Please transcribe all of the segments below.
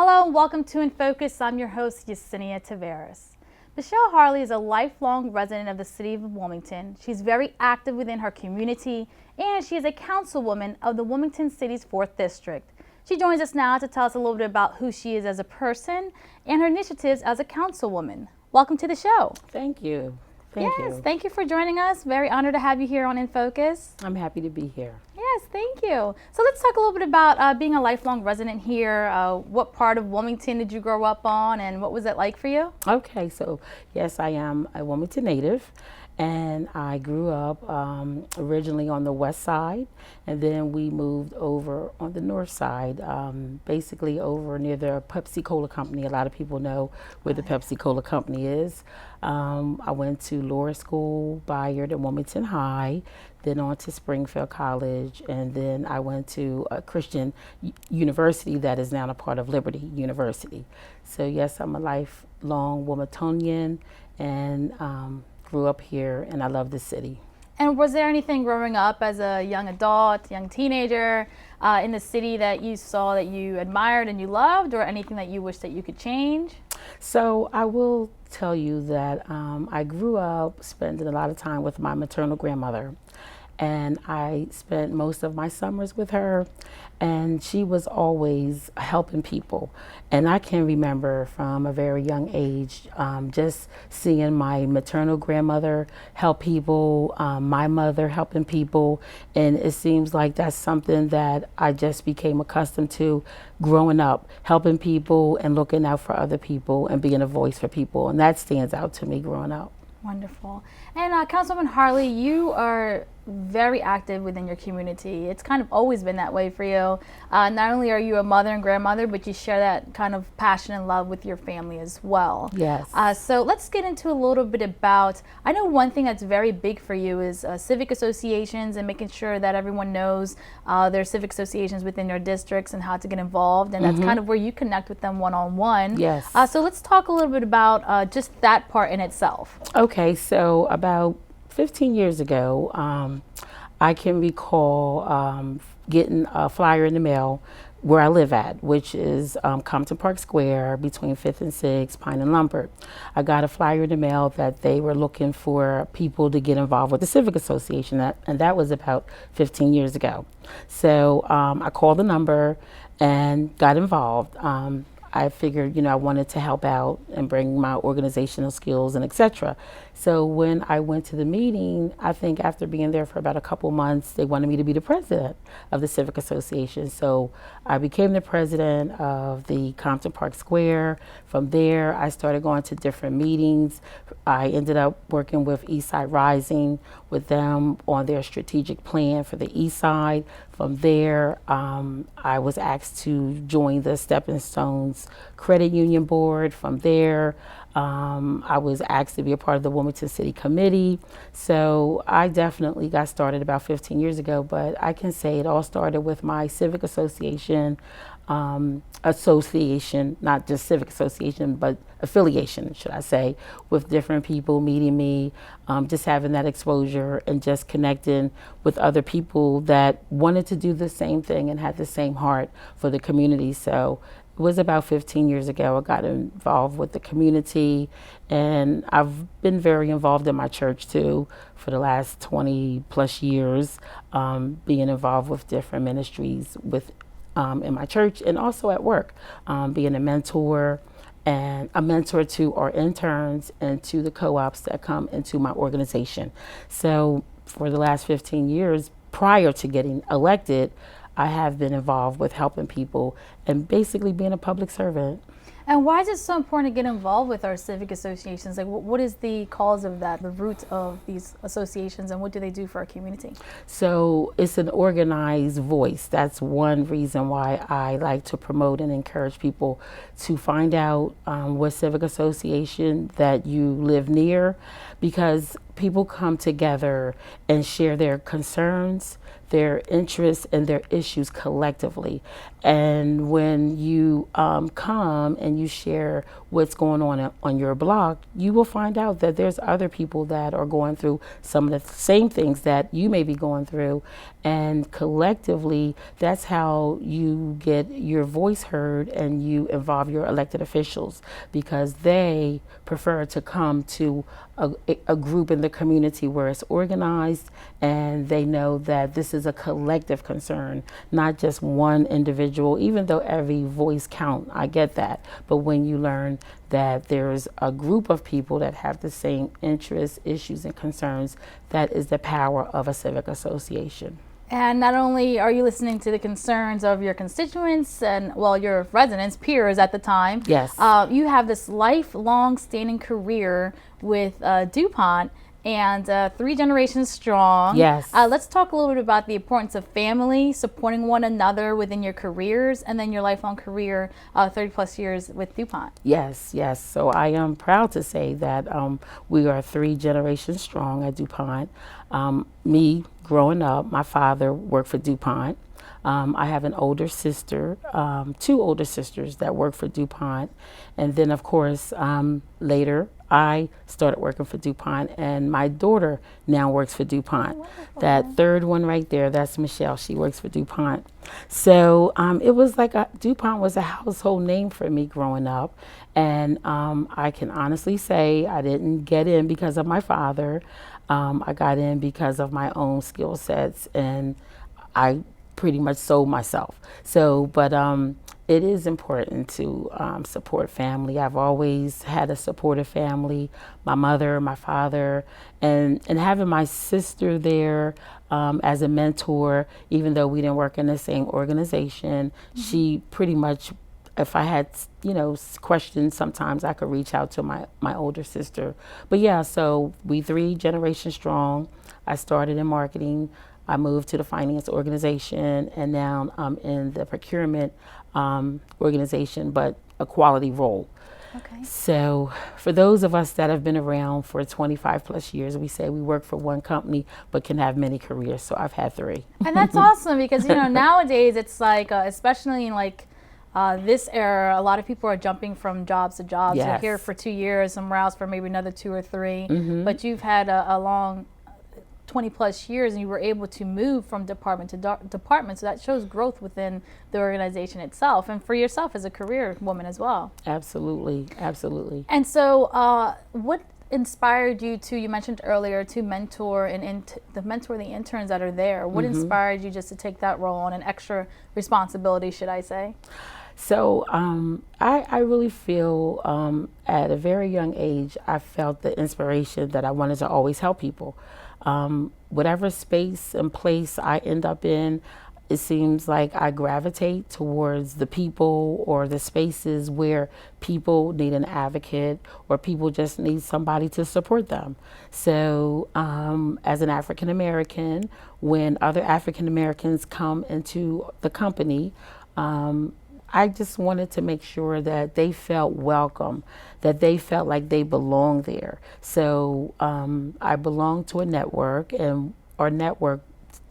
Hello and welcome to In Focus. I'm your host, Yesenia Taveras. Michelle Harlee is a lifelong resident of the City of Wilmington. She's very active within her community, and she is a councilwoman of the Wilmington City's 4th District. She joins us now to tell us a little bit about who she is as a person and her initiatives as a councilwoman. Welcome to the show. Thank you. Thank you. Thank you for joining us. Very honored to have you here on In Focus. I'm happy to be here. Yes, thank you. So let's talk a little bit about being a lifelong resident here. What part of Wilmington did you grow up on, and what was it like for you? Okay, so yes, I am a Wilmington native, and I grew up originally on the west side, and then we moved over on the north side, basically over near the Pepsi Cola Company. A lot of people know where the Pepsi Cola Company is. I went to Laura School, Bayard, and Wilmington High, then on to Springfield College, and then I went to a Christian university that is now a part of Liberty University. So yes, I'm a lifelong Wilmingtonian, and grew up here, and I love the city. And was there anything growing up as a young adult, young teenager in the city that you saw that you admired and you loved, or anything that you wish that you could change? So I will tell you that I grew up spending a lot of time with my maternal grandmother, and I spent most of my summers with her, and she was always helping people. And I can remember from a very young age just seeing my maternal grandmother help people, my mother helping people, and it seems like that's something that I just became accustomed to growing up, helping people and looking out for other people and being a voice for people, and that stands out to me growing up. Wonderful. And Councilwoman Harlee, you are very active within your community. It's kind of always been that way for you. Not only are you a mother and grandmother, but you share that kind of passion and love with your family as well. Yes. So let's get into a little bit about, I know one thing that's very big for you is civic associations and making sure that everyone knows their civic associations within their districts and how to get involved. And that's kind of where you connect with them one-on-one. Yes. So let's talk a little bit about just that part in itself. Okay, so about 15 years ago, I can recall getting a flyer in the mail where I live at, which is Compton Park Square between 5th and 6th, Pine and Lombard. I got a flyer in the mail that they were looking for people to get involved with the Civic Association, and that was about 15 years ago. So I called the number and got involved. I figured, I wanted to help out and bring my organizational skills and etc. So when I went to the meeting, I think after being there for about a couple months, they wanted me to be the president of the Civic Association. So I became the president of the Compton Park Square. From there, I started going to different meetings. I ended up working with Eastside Rising with them on their strategic plan for the East Side. From there, I was asked to join the Stepping Stones Credit Union Board. From there, I was asked to be a part of the Wilmington City Committee. So I definitely got started about 15 years ago, but I can say it all started with my Civic Association, not just Civic Association, but affiliation, should I say, with different people meeting me, just having that exposure and just connecting with other people that wanted to do the same thing and had the same heart for the community. So it was about 15 years ago I got involved with the community, and I've been very involved in my church too for the last 20 plus years, being involved with different ministries in my church and also at work, being a mentor to our interns and to the co-ops that come into my organization. So for the last 15 years prior to getting elected, I have been involved with helping people and basically being a public servant. And why is it so important to get involved with our civic associations? Like, what is the cause of that, the root of these associations, and what do they do for our community? So it's an organized voice. That's one reason why I like to promote and encourage people to find out what civic association that you live near, because people come together and share their concerns, their interests, and their issues collectively. And when you come and you share what's going on your block, you will find out that there's other people that are going through some of the same things that you may be going through. And collectively, that's how you get your voice heard and you involve your elected officials, because they prefer to come to a group in the community where it's organized and they know that this is a collective concern, not just one individual, even though every voice counts. I get that. But when you learn that there's a group of people that have the same interests, issues, and concerns, that is the power of a civic association. And not only are you listening to the concerns of your constituents and, well, your residents, peers at the time. Yes. You have this lifelong standing career with DuPont and 3 generations strong. Yes. Let's talk a little bit about the importance of family, supporting one another within your careers, and then your lifelong career, 30 plus years with DuPont. Yes, yes. So I am proud to say that we are 3 generations strong at DuPont. Me, growing up, my father worked for DuPont. I have an older sister, 2 older sisters that work for DuPont. And then, of course, later, I started working for DuPont, and my daughter now works for DuPont. Wonderful. That third one right there, that's Michelle. She works for DuPont. So it was like DuPont was a household name for me growing up. And I can honestly say I didn't get in because of my father. I got in because of my own skill sets, and I pretty much sold myself. So, but it is important to support family. I've always had a supportive family, my mother, my father, and having my sister there as a mentor, even though we didn't work in the same organization. Mm-hmm. She pretty much, if I had, questions, sometimes I could reach out to my older sister. But yeah, so we 3 generations strong. I started in marketing. I moved to the finance organization, and now I'm in the procurement organization, but a quality role. Okay. So for those of us that have been around for 25 plus years, we say we work for one company but can have many careers. So I've had 3. And that's awesome, because nowadays it's like, especially in like this era, a lot of people are jumping from jobs to jobs. Yes. You're here for 2 years, somewhere else for maybe another 2 or 3. Mm-hmm. But you've had a long 20 plus years, and you were able to move from department to department. So that shows growth within the organization itself, and for yourself as a career woman as well. Absolutely, absolutely. And so what inspired you to, you mentioned earlier, to mentor the interns that are there? What Mm-hmm. inspired you just to take that role on, an extra responsibility, should I say? So I really feel at a very young age, I felt the inspiration that I wanted to always help people. Whatever space and place I end up in, it seems like I gravitate towards the people or the spaces where people need an advocate or people just need somebody to support them. So as an African American, when other African Americans come into the company, I just wanted to make sure that they felt welcome, that they felt like they belonged there. So I belonged to a network, and our network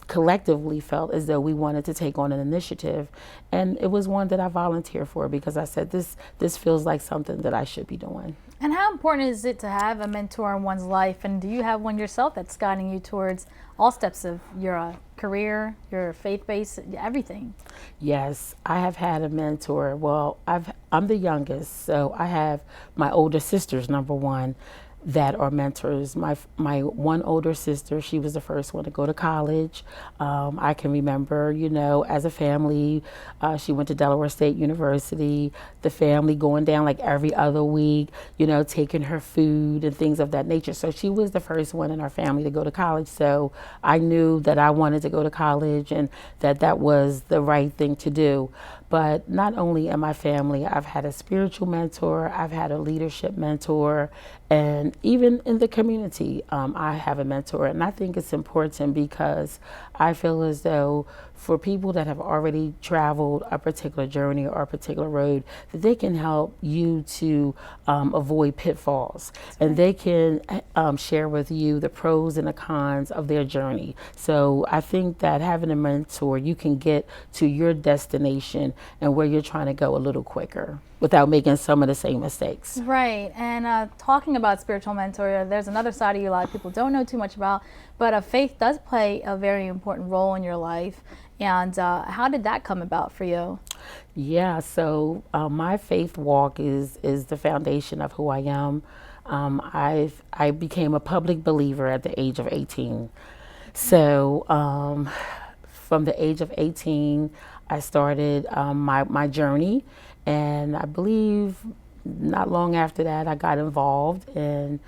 collectively felt as though we wanted to take on an initiative. And it was one that I volunteered for, because I said, this feels like something that I should be doing. And how important is it to have a mentor in one's life? And do you have one yourself that's guiding you towards all steps of your career, your faith-based, everything? Yes, I have had a mentor. Well, I'm the youngest, so I have my older sisters, number one, that are mentors. My one older sister, she was the first one to go to college. I can remember, as a family, she went to Delaware State University, the family going down like every other week, taking her food and things of that nature. So she was the first one in our family to go to college. So I knew that I wanted to go to college and that was the right thing to do. But not only in my family, I've had a spiritual mentor, I've had a leadership mentor, and even in the community, I have a mentor. And I think it's important because I feel as though for people that have already traveled a particular journey or a particular road, that they can help you to avoid pitfalls. And they can share with you the pros and the cons of their journey. So I think that having a mentor, you can get to your destination and where you're trying to go a little quicker without making some of the same mistakes. Right. And talking about spiritual mentor, there's another side of you a lot of people don't know too much about, but faith does play a very important role in your life. And how did that come about for you? Yeah, so my faith walk is the foundation of who I am. I became a public believer at the age of 18. So from the age of 18, I started my journey, and I believe not long after that, I got involved in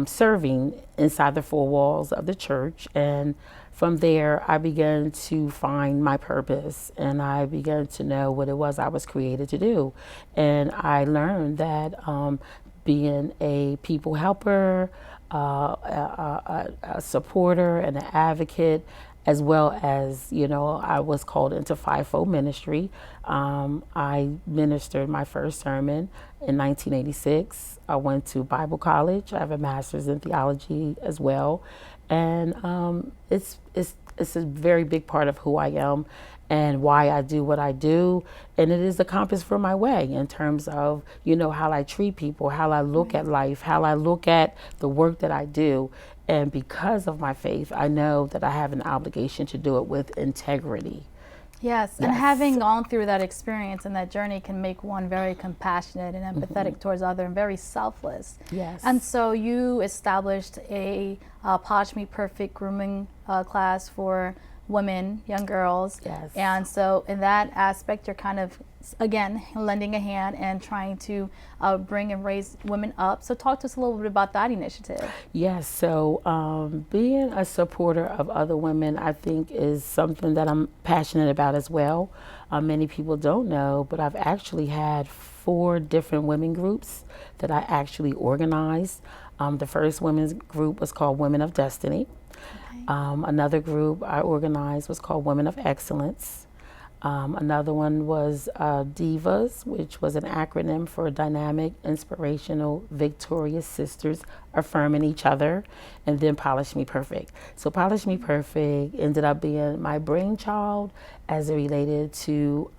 serving inside the four walls of the church. And from there, I began to find my purpose, and I began to know what it was I was created to do. And I learned that being a people helper, a supporter, and an advocate, as well as, I was called into fivefold ministry. I ministered my first sermon in 1986. I went to Bible college. I have a master's in theology as well. And it's a very big part of who I am and why I do what I do. And it is a compass for my way in terms of, how I treat people, how I look at life, how I look at the work that I do. And because of my faith, I know that I have an obligation to do it with integrity. Yes, and having gone through that experience and that journey can make one very compassionate and empathetic towards others and very selfless. Yes. And so you established a Polish Me Perfect grooming class for women, young girls. Yes. And so in that aspect, you're kind of, again, lending a hand and trying to bring and raise women up. So talk to us a little bit about that initiative. Yes, so being a supporter of other women, I think, is something that I'm passionate about as well. Many people don't know, but I've actually had 4 different women groups that I actually organized. The first women's group was called Women of Destiny. Okay. Another group I organized was called Women of Excellence. Another one was DIVAS, which was an acronym for Dynamic, Inspirational, Victorious Sisters Affirming Each Other, and then Polish Me Perfect. So Polish Me Perfect ended up being my brainchild as it related to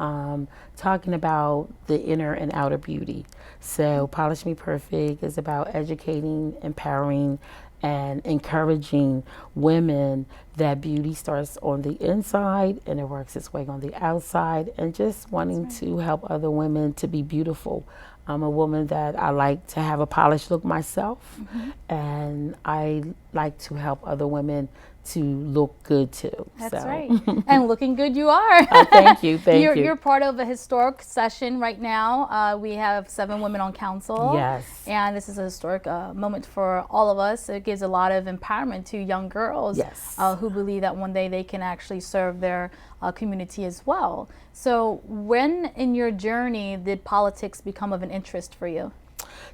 talking about the inner and outer beauty. So Polish Me Perfect is about educating, empowering, and encouraging women that beauty starts on the inside and it works its way on the outside, and just wanting to help other women to be beautiful. I'm a woman that I like to have a polished look myself, and I like to help other women to look good too. That's right. And looking good you are. Thank you. Thank you. You're part of a historic session right now. We have 7 women on council. Yes. And this is a historic moment for all of us. It gives a lot of empowerment to young girls. Yes. Who believe that one day they can actually serve their community as well. So when in your journey did politics become of an interest for you?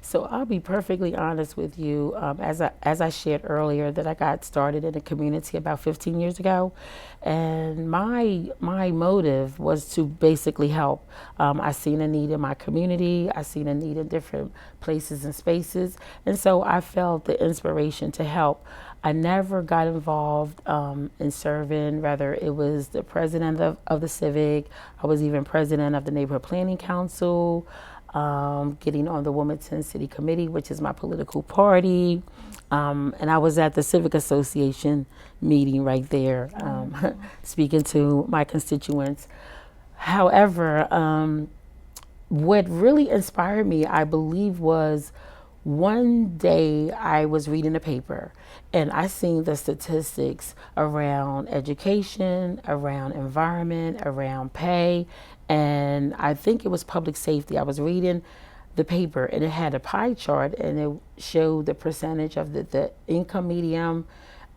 So I'll be perfectly honest with you. As I shared earlier, that I got started in the community about 15 years ago, and my motive was to basically help. I seen a need in my community. I seen a need in different places and spaces, and so I felt the inspiration to help. I never got involved in serving, whether it was the president of the Civic. I was even president of the Neighborhood Planning Council. Getting on the Wilmington City Committee, which is my political party. And I was at the Civic Association meeting right there, speaking to my constituents. However, what really inspired me, I believe, was one day I was reading a paper and I seen the statistics around education, around environment, around pay, and I think it was public safety. I was reading the paper and it had a pie chart and it showed the percentage of the income medium,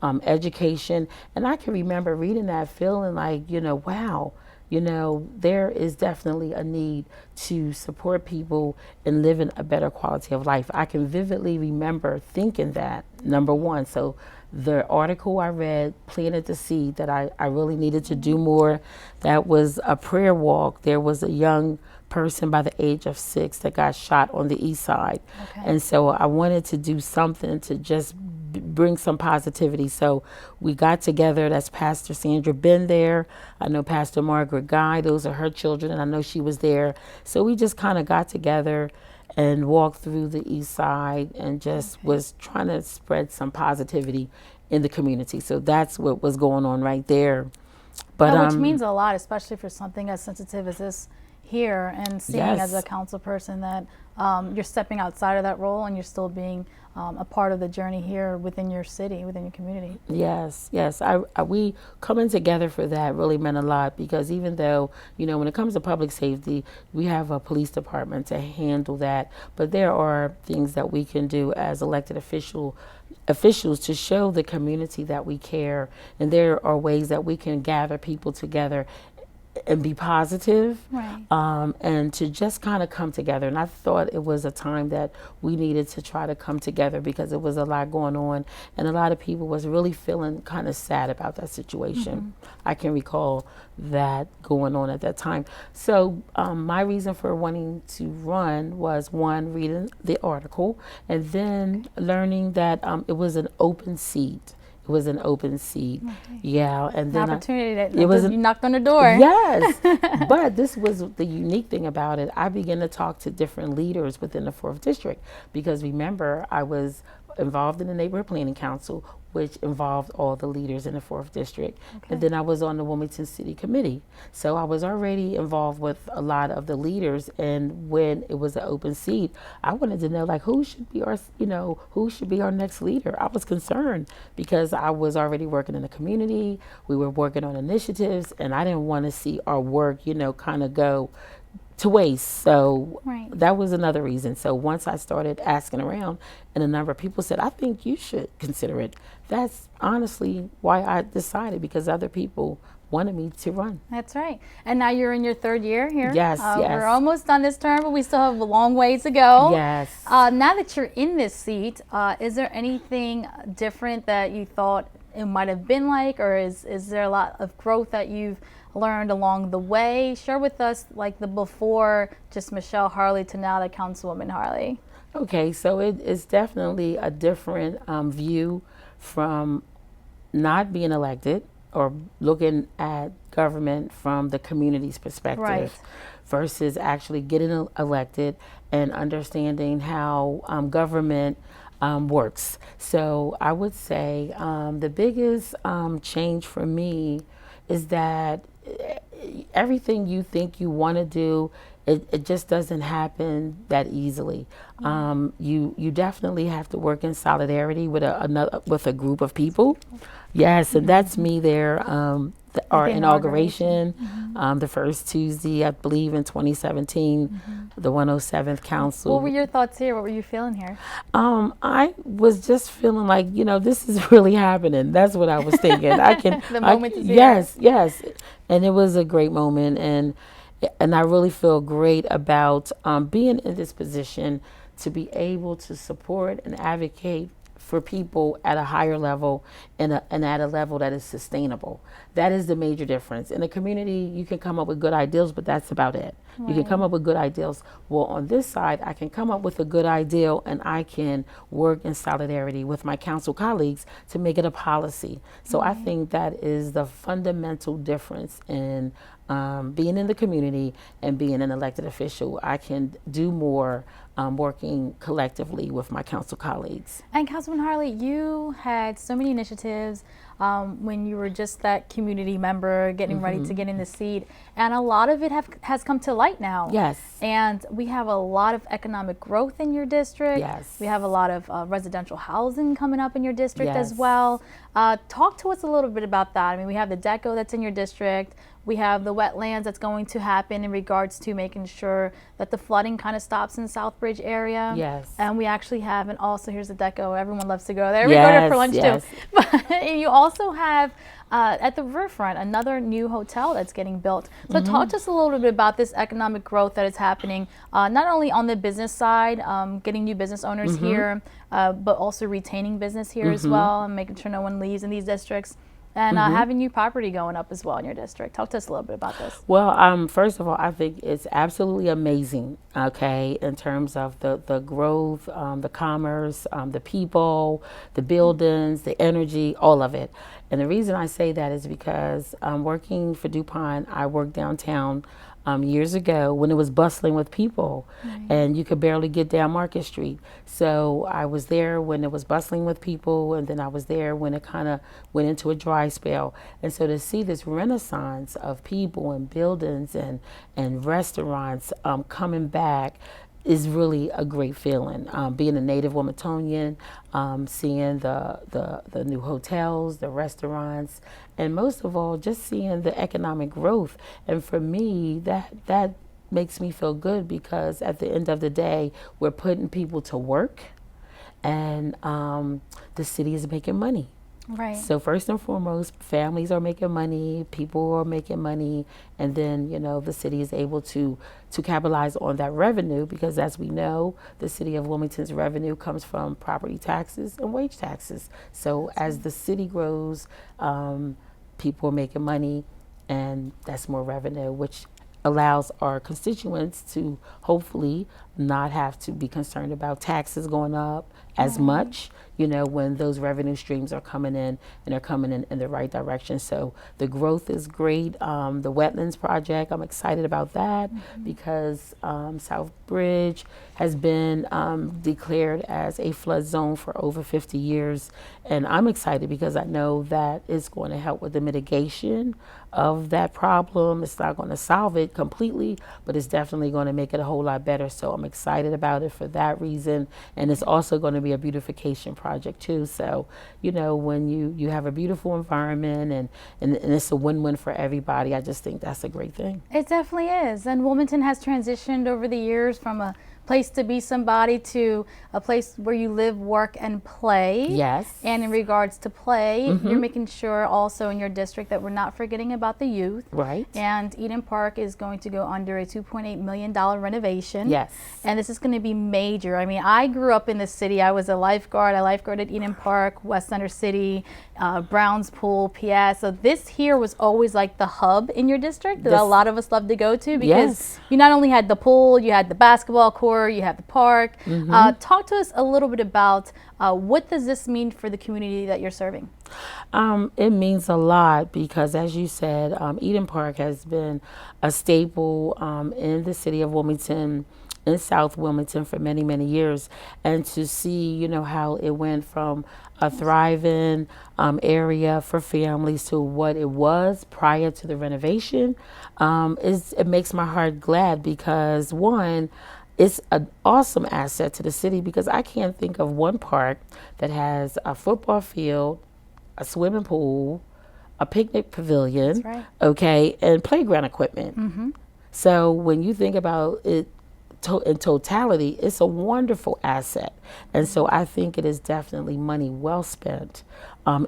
education. And I can remember reading that feeling like, wow, there is definitely a need to support people in living a better quality of life. I can vividly remember thinking that, number one. So the article I read planted the seed that I really needed to do more. That was a prayer walk. There was a young person by the age of 6 that got shot on the east side. Okay. And so I wanted to do something to just bring some positivity. So we got together. That's Pastor Sandra been there. I know Pastor Margaret Guy. Those are her children, and I know she was there. So we just kind of got together and walked through the east side and just was trying to spread some positivity in the community. So that's what was going on right there. But which means a lot, especially for something as sensitive as this here, and seeing as a council person that you're stepping outside of that role and you're still being a part of the journey here within your city, within your community. Yes. We coming together for that really meant a lot, because even though, when it comes to public safety, we have a police department to handle that, but there are things that we can do as elected officials to show the community that we care, and there are ways that we can gather people together and be positive, right. And to just kind of come together. And I thought it was a time that we needed to try to come together, because it was a lot going on, and a lot of people was really feeling kind of sad about that situation. I can recall that going on at that time. So my reason for wanting to run was, one, reading the article, and then learning that it was an open seat. It was an open seat. Okay. Yeah. And then opportunity that you knocked on the door. Yes. But this was the unique thing about it. I began to talk to different leaders within the 4th District, because remember, I was involved in the Neighborhood Planning Council, which involved all the leaders in the 4th District. Okay. And then I was on the Wilmington City Committee. So I was already involved with a lot of the leaders. And when it was an open seat, I wanted to know, who should be our next leader? I was concerned, because I was already working in the community. We were working on initiatives, and I didn't want to see our work, kind of go to waste. So that was another reason. So once I started asking around, and a number of people said, I think you should consider it. That's honestly why I decided, because other people wanted me to run. That's right. And now you're in your 3rd year here. Yes. We're almost done this term, but we still have a long way to go. Yes. Now that you're in this seat, is there anything different that you thought it might have been like, or is there a lot of growth that you've learned along the way? Share with us the before, just Michelle Harlee, to now the Councilwoman Harlee. Okay, so it is definitely a different view from not being elected, or looking at government from the community's perspective, versus actually getting elected and understanding how government works. So I would say the biggest change for me is that everything you think you want to do, it just doesn't happen that easily. You definitely have to work in solidarity with a group of people. Yes, and that's me there. Our inauguration, the first Tuesday, I believe, in 2017, the 107th Council. What were your thoughts here? What were you feeling here? I was just feeling like, this is really happening. That's what I was thinking. The moment is here. Yes. And it was a great moment. And I really feel great about being in this position to be able to support and advocate for people at a higher level and at a level that is sustainable. That is the major difference. In the community, you can come up with good ideals, but that's about it. Right. You can come up with good ideals. Well, on this side, I can come up with a good ideal, and I can work in solidarity with my council colleagues to make it a policy. So I think that is the fundamental difference in being in the community and being an elected official. I can do more working collectively with my council colleagues. And Councilman Harlee, you had so many initiatives when you were just that community member getting ready to get in the seat, and a lot of it has come to light now. Yes. And we have a lot of economic growth in your district. Yes. We have a lot of residential housing coming up in your district as well. Talk to us a little bit about that. I mean, we have the DECO that's in your district. We have the wetlands that's going to happen in regards to making sure that the flooding kind of stops in the Southbridge area. Yes. And we actually have, and also here's the DECO. Everyone loves to go there. We go there for lunch too. But you also also have at the riverfront another new hotel that's getting built. So talk to us a little bit about this economic growth that is happening, not only on the business side, getting new business owners here, but also retaining business here as well, and making sure no one leaves in these districts. And having new property going up as well in your district. Talk to us a little bit about this. Well, first of all, I think it's absolutely amazing, okay, in terms of the growth, the commerce, the people, the buildings, the energy, all of it. And the reason I say that is because working for DuPont, I worked downtown years ago when it was bustling with people, and you could barely get down Market Street. So I was there when it was bustling with people, and then I was there when it kind of went into a dry spell. And so to see this renaissance of people and buildings and restaurants coming back is really a great feeling. Being a native Wilmingtonian, seeing the new hotels, the restaurants, and most of all, just seeing the economic growth. And for me, that makes me feel good, because at the end of the day, we're putting people to work, and the city is making money. Right. So first and foremost, families are making money, people are making money, and then, you know, the city is able to capitalize on that revenue, because as we know, the City of Wilmington's revenue comes from property taxes and wage taxes. So as the city grows, people are making money, and that's more revenue, which allows our constituents to hopefully not have to be concerned about taxes going up as much, you know, when those revenue streams are coming in, and they're coming in the right direction. So the growth is great. The wetlands project, I'm excited about that, because Southbridge has been declared as a flood zone for over 50 years. And I'm excited because I know that it's going to help with the mitigation of that problem. It's not going to solve it completely, but it's definitely going to make it a whole lot better. So I'm excited about it for that reason. And it's also going to be a beautification project too. So, you know, when you have a beautiful environment and it's a win-win for everybody, I just think that's a great thing. It definitely is. And Wilmington has transitioned over the years from a place to be somebody to a place where you live, work, and play. Yes. And in regards to play, you're making sure also in your district that we're not forgetting about the youth. Right. And Eden Park is going to go under a $2.8 million renovation. Yes. And this is going to be major. I mean, I grew up in the city. I was a lifeguard. I lifeguarded Eden Park, West Center City, Browns Pool, PS. So this here was always like the hub in your district that a lot of us love to go to, because you not only had the pool, you had the basketball court, you have the park. Talk to us a little bit about what does this mean for the community that you're serving? It means a lot, because as you said, Eden Park has been a staple in the city of Wilmington, in South Wilmington, for many, many years. And to see, you know, how it went from a thriving area for families to what it was prior to the renovation, it makes my heart glad, because one, it's an awesome asset to the city, because I can't think of one park that has a football field, a swimming pool, a picnic pavilion, okay, and playground equipment. So when you think about it in totality, it's a wonderful asset. And so I think it is definitely money well spent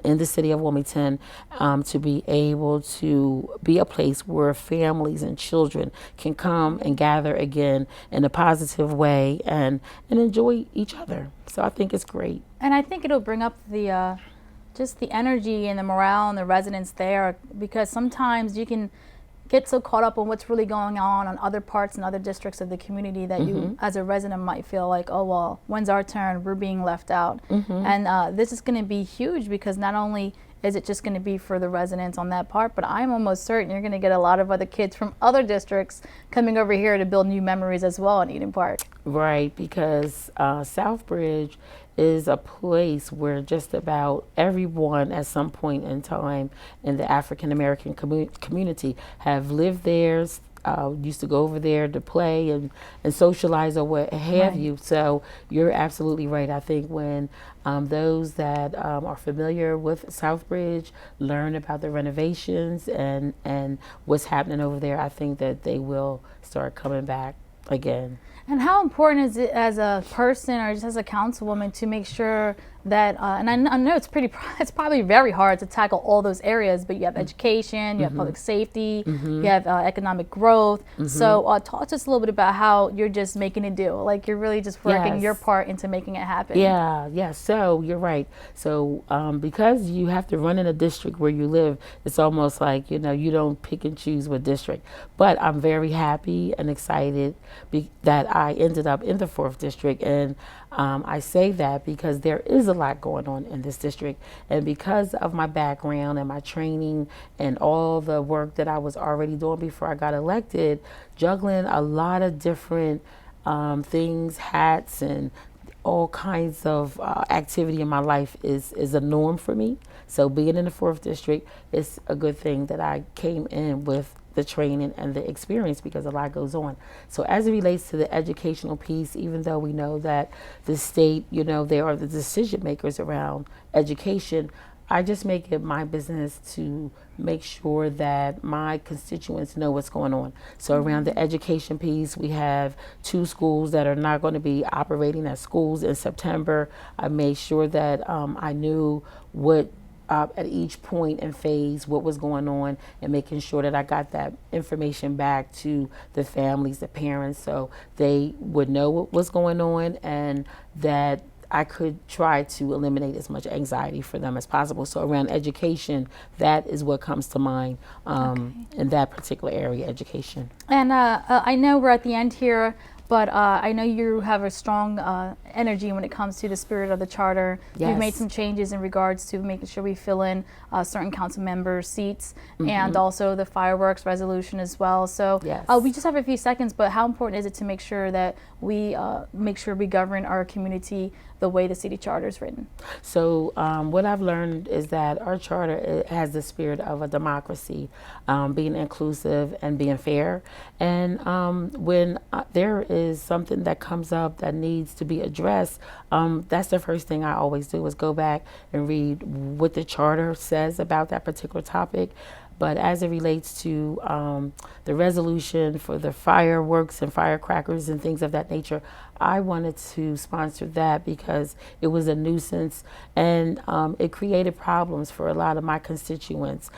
in the city of Wilmington, to be able to be a place where families and children can come and gather again in a positive way and enjoy each other. So I think it's great. And I think it'll bring up the just the energy and the morale and the residents there, because sometimes you can get so caught up on what's really going on other parts and other districts of the community that you as a resident might feel like, oh, well, when's our turn? We're being left out. And this is going to be huge, because not only is it just going to be for the residents on that part, but I'm almost certain you're going to get a lot of other kids from other districts coming over here to build new memories as well in Eden Park. Right, because Southbridge is a place where just about everyone at some point in time in the African American community have lived there, used to go over there to play and socialize or what have you. So you're absolutely right. I think when those that are familiar with Southbridge learn about the renovations and what's happening over there, I think that they will start coming back again. And how important is it as a person or just as a councilwoman to make sure that, and I know it's probably very hard to tackle all those areas, but you have education, you have public safety, you have economic growth. So talk to us a little bit about how you're just making it do, like you're really just working your part into making it happen. Yeah. So you're right. So because you have to run in a district where you live, it's almost like, you don't pick and choose what district. But I'm very happy and excited that I ended up in the 4th district. And I say that because there is a lot going on in this district. And because of my background and my training and all the work that I was already doing before I got elected, juggling a lot of different things, hats, and all kinds of activity in my life is a norm for me. So being in the 4th district is a good thing that I came in with the training and the experience, because a lot goes on. So as it relates to the educational piece, even though we know that the state, they are the decision makers around education, I just make it my business to make sure that my constituents know what's going on. So around the education piece, we have 2 schools that are not going to be operating as schools in September. I made sure that I knew what at each point and phase what was going on, and making sure that I got that information back to the families, the parents, so they would know what was going on, and that I could try to eliminate as much anxiety for them as possible. So around education, that is what comes to mind in that particular area, education. And I know we're at the end here, but I know you have a strong energy when it comes to the spirit of the charter. Yes. You've made some changes in regards to making sure we fill in certain council member seats, and also the fireworks resolution as well. So yes. We just have a few seconds, but how important is it to make sure that we govern our community the way the city charter is written? So what I've learned is that our charter has the spirit of a democracy, being inclusive and being fair. And when there is something that comes up that needs to be addressed, that's the first thing I always do, is go back and read what the charter says about that particular topic. But as it relates to the resolution for the fireworks and firecrackers and things of that nature, I wanted to sponsor that because it was a nuisance, and it created problems for a lot of my constituents,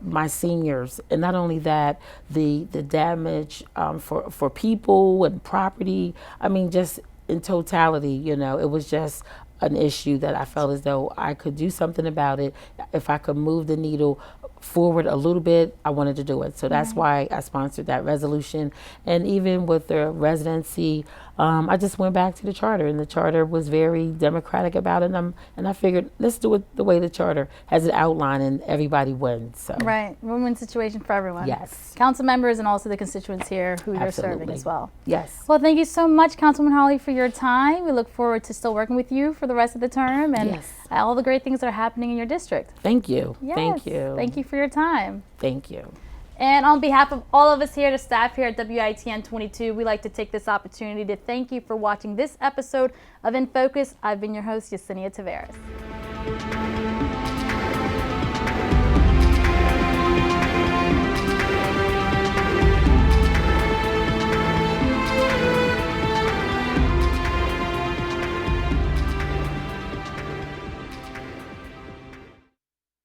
my seniors. And not only that, the damage for people and property, I mean, just in totality, it was just an issue that I felt as though I could do something about it. If I could move the needle forward a little bit, I wanted to do it. So that's why I sponsored that resolution. And even with the residency, I just went back to the charter, and the charter was very democratic about it. And I figured, let's do it the way the charter has it outlined, and everybody wins. So. Right, win-win situation for everyone. Yes. Council members and also the constituents here who you're serving as well. Yes. Well, thank you so much, Councilwoman Harlee, for your time. We look forward to still working with you for the rest of the term, and all the great things that are happening in your district. Thank you. Yes. Thank you. Thank you for your time. Thank you. And on behalf of all of us here, the staff here at WITN 22, we'd like to take this opportunity to thank you for watching this episode of In Focus. I've been your host, Yesenia Taveras.